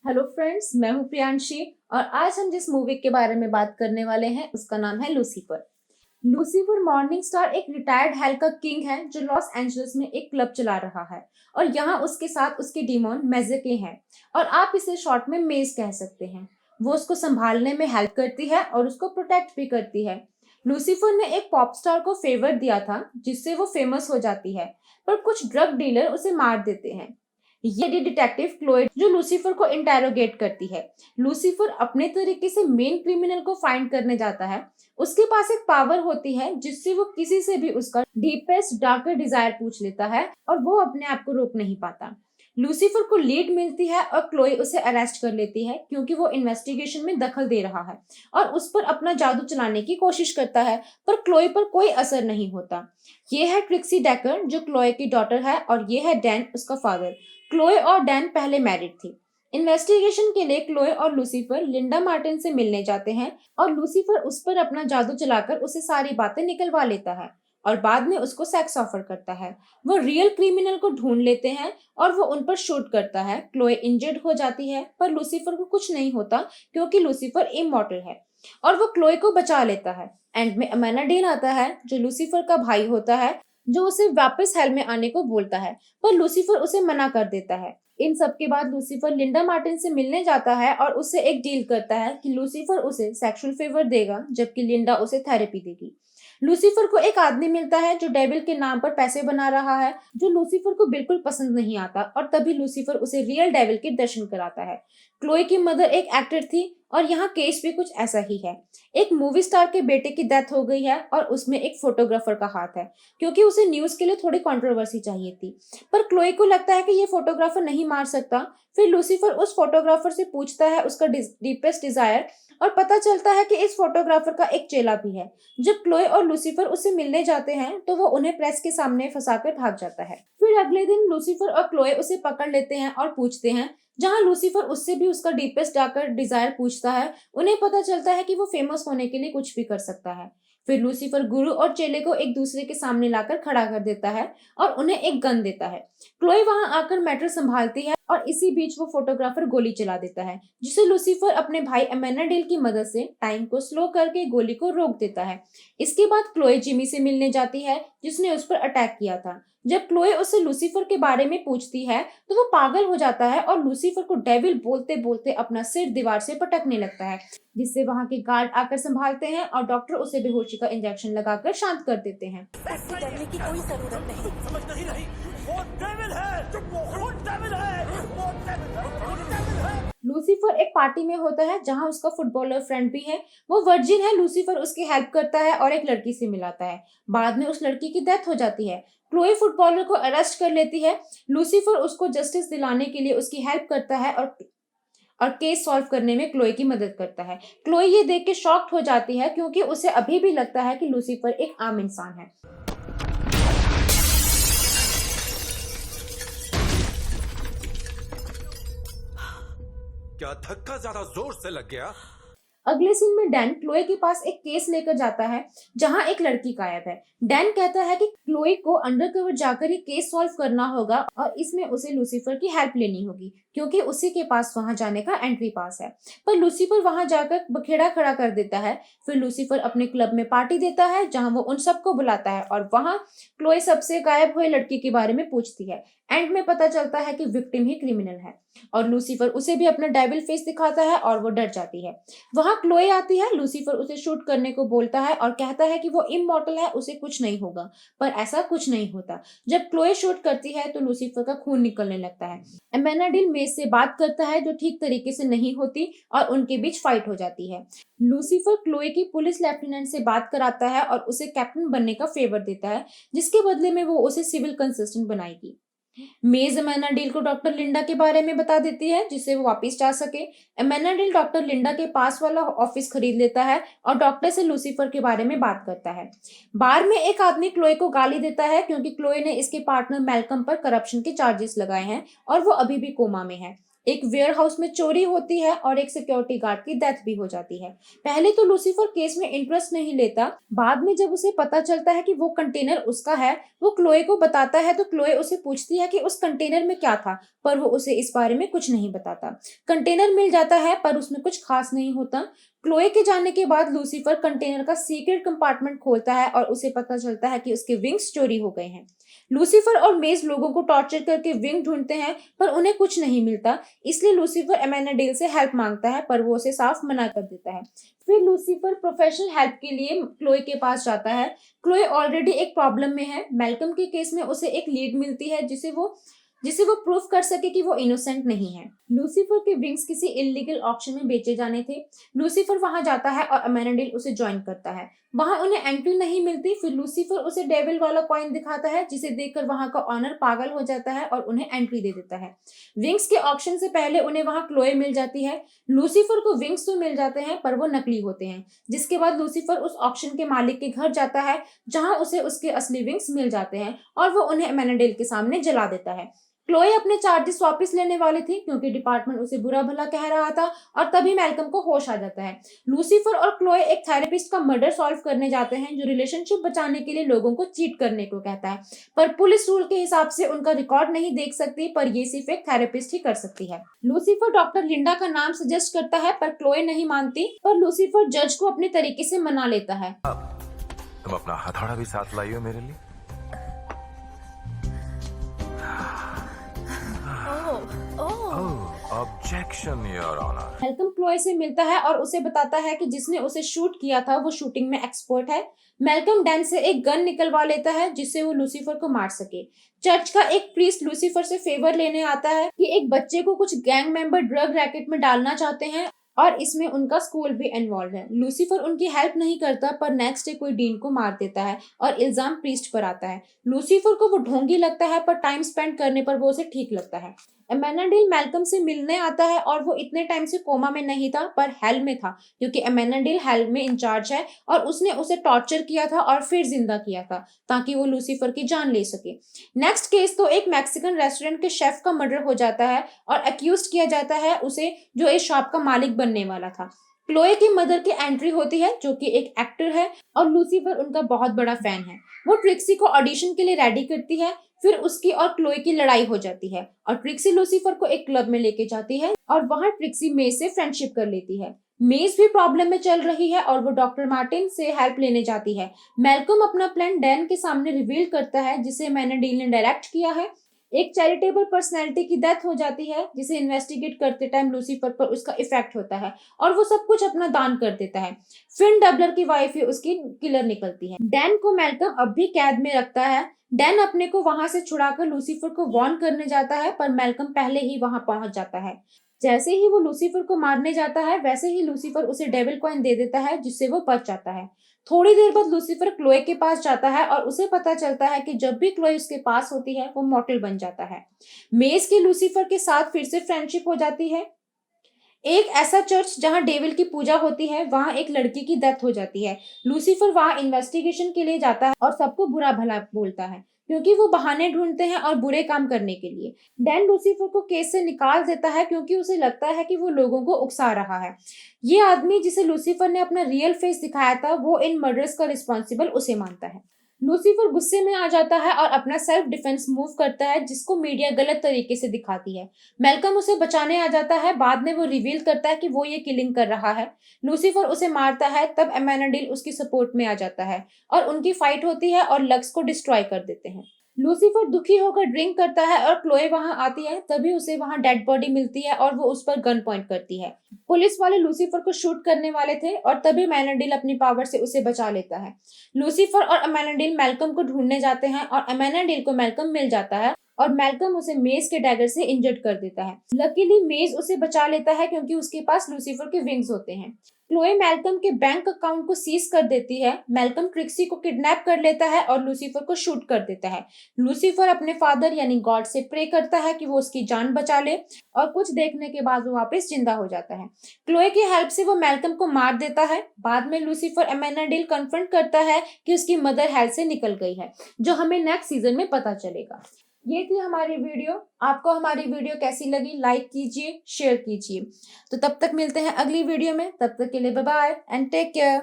Hello friends, मैं हूं प्रियांशी और आज हम जिस मूवी के बारे में बात करने वाले हैं उसका नाम है लूसीफर। लूसीफर मॉर्निंग स्टार एक रिटायर्ड हेल का किंग है जो लॉस एंजलिस में एक क्लब चला रहा है और यहाँ उसके साथ उसके डीमॉन मेजेके हैं और आप इसे शॉर्ट में मेज कह सकते हैं। वो उसको संभालने में हेल्प करती है और उसको प्रोटेक्ट भी करती है। लूसीफर ने एक पॉप स्टार को फेवर दिया था जिससे वो फेमस हो जाती है, पर कुछ ड्रग डीलर उसे मार देते हैं। ये डिटेक्टिव क्लोए जो लूसीफर को इंटेरोगेट करती है। लूसीफर अपने तरीके से मेन क्रिमिनल को फाइंड करने जाता है। उसके पास एक पावर होती है जिससे वो किसी से भी उसका डीपेस्ट डार्कर डिजायर पूछ लेता है और वो अपने आप को रोक नहीं पाता। लूसीफर को लीड मिलती है और क्लोए उसे अरेस्ट कर लेती है क्योंकि वो इन्वेस्टिगेशन में दखल दे रहा है और उस पर अपना जादू चलाने की कोशिश करता है, पर क्लोए पर कोई असर नहीं होता। ये है ट्रिक्सी डेकर जो क्लोए की डॉटर है और ये है डैन उसका फादर। क्लोए और डैन पहले मैरिड थी। इन्वेस्टिगेशन के लिए क्लोए और लूसीफर लिंडा मार्टिन से मिलने जाते हैं और लूसीफर उस पर अपना जादू चलाकर उसे सारी बातें निकलवा लेता है और बाद में उसको सेक्स ऑफर करता है। वो रियल क्रिमिनल को ढूंढ लेते हैं और वो उन पर शूट करता है। क्लोए इंजर्ड हो जाती है पर लूसीफर को कुछ नहीं होता क्योंकि लूसीफर इमॉर्टल है और वो क्लोए को बचा लेता है। एंड में अमाना डेन आता है जो लूसीफर का भाई होता है, जो उसे वापस हेल में आने को बोलता है, पर लूसीफर उसे मना कर देता है। इन सब के बाद लूसीफर लिंडा मार्टिन से मिलने जाता है और उससे एक डील करता है कि लूसीफर उसे सेक्सुअल फेवर देगा जबकि लिंडा उसे थेरेपी देगी। लूसीफर को एक आदमी मिलता है जो डेविल के नाम पर पैसे बना रहा है, जो लूसीफर को बिल्कुल पसंद नहीं आता और तभी लूसीफर उसे रियल डेविल के दर्शन कराता है। क्लोए की मदर एक एक्टर थी और यहाँ केस भी कुछ ऐसा ही है। एक मूवी स्टार के बेटे की डेथ हो गई है और उसमें एक फोटोग्राफर का हाथ है क्योंकि उसे न्यूज के लिए थोड़ी कंट्रोवर्सी चाहिए थी, पर क्लोए को लगता है कि ये फोटोग्राफर नहीं मार सकता। फिर लूसीफर उस फोटोग्राफर से पूछता है उसका डीपेस्ट डिजायर और पता चलता है कि इस फोटोग्राफर का एक चेला भी है। जब क्लोए और लूसीफर उससे मिलने जाते हैं तो वो उन्हें प्रेस के सामने फंसाकर भाग जाता है। फिर अगले दिन लूसीफर और क्लोए उसे पकड़ लेते हैं और पूछते हैं, जहां लूसीफर उससे भी उसका डीपेस्ट डार्कर डिजायर पूछता है। उन्हें पता चलता है कि वो फेमस होने के लिए कुछ भी कर सकता है। फिर लूसीफर गुरु और चेले को एक दूसरे के सामने लाकर खड़ा कर देता है और उन्हें एक गन देता है। क्लोए वहां आकर मैटर संभालती है और इसी बीच वो फोटोग्राफर गोली चला देता है, जिसे लूसीफर अपने भाई एमेनाडेल की मदद से टाइम को स्लो करके गोली को रोक देता है। इसके बाद क्लोए जिमी से मिलने जाती है जिसने उस पर अटैक किया था। जब क्लोए उससे लूसीफर के बारे में पूछती है तो वो पागल हो जाता है और लूसीफर को डेविल बोलते बोलते अपना सिर दीवार से पटकने लगता है, जिससे वहां के गार्ड आकर संभालते हैं और डॉक्टर उसे बेहोशी का इंजेक्शन लगाकर शांत कर देते हैं। उससे डरने की कोई जरूरत नहीं। समझ नहीं रही, वो डेविल है। वो डेविल है। वो डेविल है। वो डेविल है। लूसीफर एक पार्टी में होता है जहां उसका फुटबॉलर फ्रेंड भी है। वो वर्जिन है। लूसीफर उसकी हेल्प करता है और एक लड़की से मिलाता है। बाद में उस लड़की की डेथ हो जाती है। क्लोए फुटबॉलर को अरेस्ट कर लेती है। लूसीफर उसको जस्टिस दिलाने के लिए उसकी हेल्प करता है और केस सॉल्व करने में क्लोए की मदद करता है। क्लोए ये देख के शॉक्ड हो जाती है क्योंकि उसे अभी भी लगता है कि लूसीफर एक आम इंसान है। क्या धक्का ज्यादा जोर से लग गया? अगले सीन में डैन क्लोए के पास एक केस लेकर जाता है जहां एक लड़की गायब है। डैन कहता है कि क्लोए को अंडरकवर जाकर ये केस सॉल्व करना होगा और इसमें उसे लूसीफर की हेल्प लेनी होगी क्योंकि उसी के पास वहां जाने का एंट्री पास है। पर लूसीफर वहां जाकर बखेड़ा खड़ा कर देता है। फिर लूसीफर अपने क्लब में पार्टी देता है जहां वो उन सबको बुलाता है और वहां क्लोए सबसे गायब हुए लड़की के बारे में पूछती है। एंड में पता चलता है कि विक्टिम ही क्रिमिनल है और लूसीफर उसे भी अपना डेविल फेस दिखाता है और वो डर जाती है। वहां क्लोए आती है। लूसीफर उसे शूट करने को बोलता है और कहता है कि वो इमॉर्टल है, उसे कुछ नहीं होगा, पर ऐसा कुछ नहीं होता। जब क्लोए शूट करती है तो लूसीफर का खून निकलने लगता है। एमेनाडिल मेज से बात करता है जो ठीक तरीके से नहीं होती और उनके बीच फाइट हो जाती है। लूसीफर क्लोए की पुलिस लेफ्टिनेंट से बात कराता है और उसे कैप्टन बनने का फेवर देता है, जिसके बदले में वो उसे सिविल कंसिस्टेंट बनाएगी। मेज एमेनाडिल को डॉक्टर लिंडा के बारे में बता देती है जिससे वो वापस जा सके। एमेनाडिल डॉक्टर लिंडा के पास वाला ऑफिस खरीद लेता है और डॉक्टर से लूसीफर के बारे में बात करता है। बार में एक आदमी क्लोए को गाली देता है क्योंकि क्लोए ने इसके पार्टनर मैल्कम पर करप्शन के चार्जेस लगाए हैं और वो अभी भी कोमा में है। एक वेयर हाउस में चोरी होती है और एक सिक्योरिटी गार्ड की डेथ भी हो जाती है। पहले तो लूसीफर केस में इंटरेस्ट नहीं लेता, बाद में जब उसे पता चलता है कि वो कंटेनर उसका है, वो क्लोए को बताता है तो क्लोए उसे पूछती है कि उस कंटेनर में क्या था, पर वो उसे इस बारे में कुछ नहीं बताता। कंटेनर मिल जाता है पर उसमें कुछ खास नहीं होता। क्लोए के जाने के बाद लूसीफर कंटेनर का सीक्रेट कंपार्टमेंट खोलता है और उसे पता चलता है कि उसके विंग्स चोरी हो गए हैं। लूसीफर और मेज लोगों को टॉर्चर करके विंग ढूंढते हैं पर उन्हें कुछ नहीं मिलता, इसलिए लूसीफर एमेनाडेल से हेल्प मांगता है पर वो उसे साफ मना कर देता है। फिर लूसीफर प्रोफेशनल हेल्प के लिए क्लोए के पास जाता है। क्लोए ऑलरेडी एक प्रॉब्लम में है। मैल्कम के केस में उसे एक लीड मिलती है जिसे वो प्रूफ कर सके कि वो इनोसेंट नहीं है। लूसीफर के विंग्स किसी इलीगल ऑक्शन में बेचे जाने थे। लूसीफर वहां जाता है और एमेनाडेल उसे ज्वाइन करता है। वहां उन्हें एंट्री नहीं मिलती। फिर लूसीफर उसे डेविल वाला कॉइन दिखाता है, जिसे देखकर वहां का ऑनर पागल हो जाता है और उन्हें एंट्री दे देता है। विंग्स के ऑक्शन से पहले उन्हें वहां क्लोए मिल जाती है। लूसीफर को विंग्स तो मिल जाते हैं पर वो नकली होते हैं, जिसके बाद लूसीफर उस ऑक्शन के मालिक के घर जाता है, जहां उसे उसके असली विंग्स मिल जाते हैं और वो उन्हें एमेनाडेल के सामने जला देता है। क्लोए अपने चार्जेस वापस लेने वाली थी क्योंकि डिपार्टमेंट उसे बुरा भला कह रहा था, और तभी मैल्कम को होश आ जाता है। लूसीफर और क्लोए एक थेरेपिस्ट का मर्डर सॉल्व करने जाते हैं जो रिलेशनशिप बचाने के लिए लोगों को चीट करने को कहता है, पर पुलिस रूल के हिसाब से उनका रिकॉर्ड नहीं देख सकती, पर ये सिर्फ एक थेरेपिस्ट ही कर सकती है। लूसीफर डॉक्टर लिंडा का नाम सजेस्ट करता है पर क्लोए नहीं मानती, पर लूसीफर जज को अपने तरीके से मना लेता है। तुम अपना हथौड़ा भी साथ लाई हो मेरे लिए? Objection your honour. Malcolm Chloe से मिलता है और उसे बताता है कि जिसने उसे शूट किया था वो शूटिंग में एक्सपर्ट है। मैल्कम डैन से एक गन निकलवा लेता है जिससे वो लूसीफर को मार सके। चर्च का एक प्रीस्ट लूसीफर से फेवर लेने आता है कि एक बच्चे को कुछ गैंग मेंबर ड्रग रैकेट में डालना चाहते हैं और इसमें उनका स्कूल भी इन्वॉल्व है। लूसीफर उनकी हेल्प नहीं करता, पर नेक्स्ट डे कोई डीन को मार देता है और इल्जाम प्रीस्ट पर आता है। लूसीफर को वो ढोंगी लगता है, पर टाइम स्पेंड करने पर वो उसे ठीक लगता है। एमेनाडेल मैल्कम से मिलने आता है और वो इतने टाइम से कोमा में नहीं था पर हेल में था, क्योंकि एमेनाडेल हेल में इंचार्ज है और उसने उसे टॉर्चर किया था और फिर जिंदा किया था ताकि वो लूसीफर की जान ले सके। नेक्स्ट केस तो एक मैक्सिकन रेस्टोरेंट के शेफ का मर्डर हो जाता है और एक्यूज किया जाता है उसे, जो इस शॉप का मालिक बनने वाला था। क्लोए की मदर की एंट्री होती है जो कि एक एक्टर है और लूसीफर उनका बहुत बड़ा फैन है। वो ट्रिक्सी को ऑडिशन के लिए रेडी करती है। फिर उसकी और क्लोए की लड़ाई हो जाती है और ट्रिक्सी लूसीफर को एक क्लब में लेके जाती है और वहां ट्रिक्सी मेज से फ्रेंडशिप कर लेती है। मेज भी प्रॉब्लम में चल रही है और वो डॉक्टर मार्टिन से हेल्प लेने जाती है। मैल्कम अपना प्लान डैन के सामने रिवील करता है जिसे एमेनाडेल ने डायरेक्ट किया है। एक चैरिटेबल पर्सनैलिटी की डेथ हो जाती है जिसे इन्वेस्टिगेट करते टाइम लूसीफर पर उसका इफेक्ट होता है और वो सब कुछ अपना दान कर देता है। फिन डबलर की वाइफ ही उसकी किलर निकलती है। डैन को मैल्कम अब भी कैद में रखता है। डैन अपने को वहां से छुड़ाकर लूसीफर को वार्न करने जाता है, पर मैल्कम पहले ही वहां पहुंच जाता है। जैसे ही वो लूसीफर को मारने जाता है वैसे ही लूसीफर उसे डेविल कॉइन दे देता है जिससे वो बच जाता है। थोड़ी देर बाद लूसीफर क्लोए के पास जाता है और उसे पता चलता है कि जब भी क्लोए उसके पास होती है वो मॉर्टल बन जाता है। मेज की लूसीफर के साथ फिर से फ्रेंडशिप हो जाती है। एक ऐसा चर्च जहां डेविल की पूजा होती है, वहां एक लड़की की डेथ हो जाती है। लूसीफर वहां इन्वेस्टिगेशन के लिए जाता है और सबको बुरा भला बोलता है क्योंकि वो बहाने ढूंढते हैं और बुरे काम करने के लिए। डैन लूसीफर को केस से निकाल देता है क्योंकि उसे लगता है कि वो लोगों को उकसा रहा है। ये आदमी जिसे लूसीफर ने अपना रियल फेस दिखाया था वो इन मर्डर्स का रिस्पॉन्सिबल उसे मानता है। लूसीफर गुस्से में आ जाता है और अपना सेल्फ डिफेंस मूव करता है जिसको मीडिया गलत तरीके से दिखाती है। मैल्कम उसे बचाने आ जाता है। बाद में वो रिवील करता है कि वो ये किलिंग कर रहा है। लूसीफर उसे मारता है, तब एमेनाडेल उसकी सपोर्ट में आ जाता है और उनकी फाइट होती है और लक्स को डिस्ट्रॉय कर देते हैं। लूसीफर दुखी होकर ड्रिंक करता है और क्लोए वहां आती है, तभी उसे वहां डेड बॉडी मिलती है और वो उस पर गन पॉइंट करती है। पुलिस वाले लूसीफर को शूट करने वाले थे और तभी एमेनाडेल अपनी पावर से उसे बचा लेता है। लूसीफर और एमेनाडेल मैल्कम को ढूंढने जाते हैं और एमेनाडेल को मैल्कम मिल जाता है और मैल्कम उसे मेज के डैगर से इंजर्ड कर देता है। लकीली मेज उसे बचा लेता है क्योंकि उसके पास लूसीफर के विंग्स होते हैं। क्लोए मैल्कम के बैंक अकाउंट को सीज कर देती है। मैल्कम ट्रिक्सी को किडनैप कर लेता है और लूसीफर को शूट कर देता है। लूसीफर अपने फादर यानी गॉड से प्रे करता है कि वो उसकी जान बचा ले और कुछ देखने के बाद वो वापस जिंदा हो जाता है। क्लोए की हेल्प से वो मैल्कम को मार देता है। बाद में लूसीफर एमेनाडेल कन्फ्रंट करता है कि उसकी मदर हेल से निकल गई है, जो हमें नेक्स्ट सीजन में पता चलेगा। ये थी हमारी वीडियो। आपको हमारी वीडियो कैसी लगी, लाइक कीजिए, शेयर कीजिए। तो तब तक मिलते हैं अगली वीडियो में। तब तक के लिए bye bye and take care.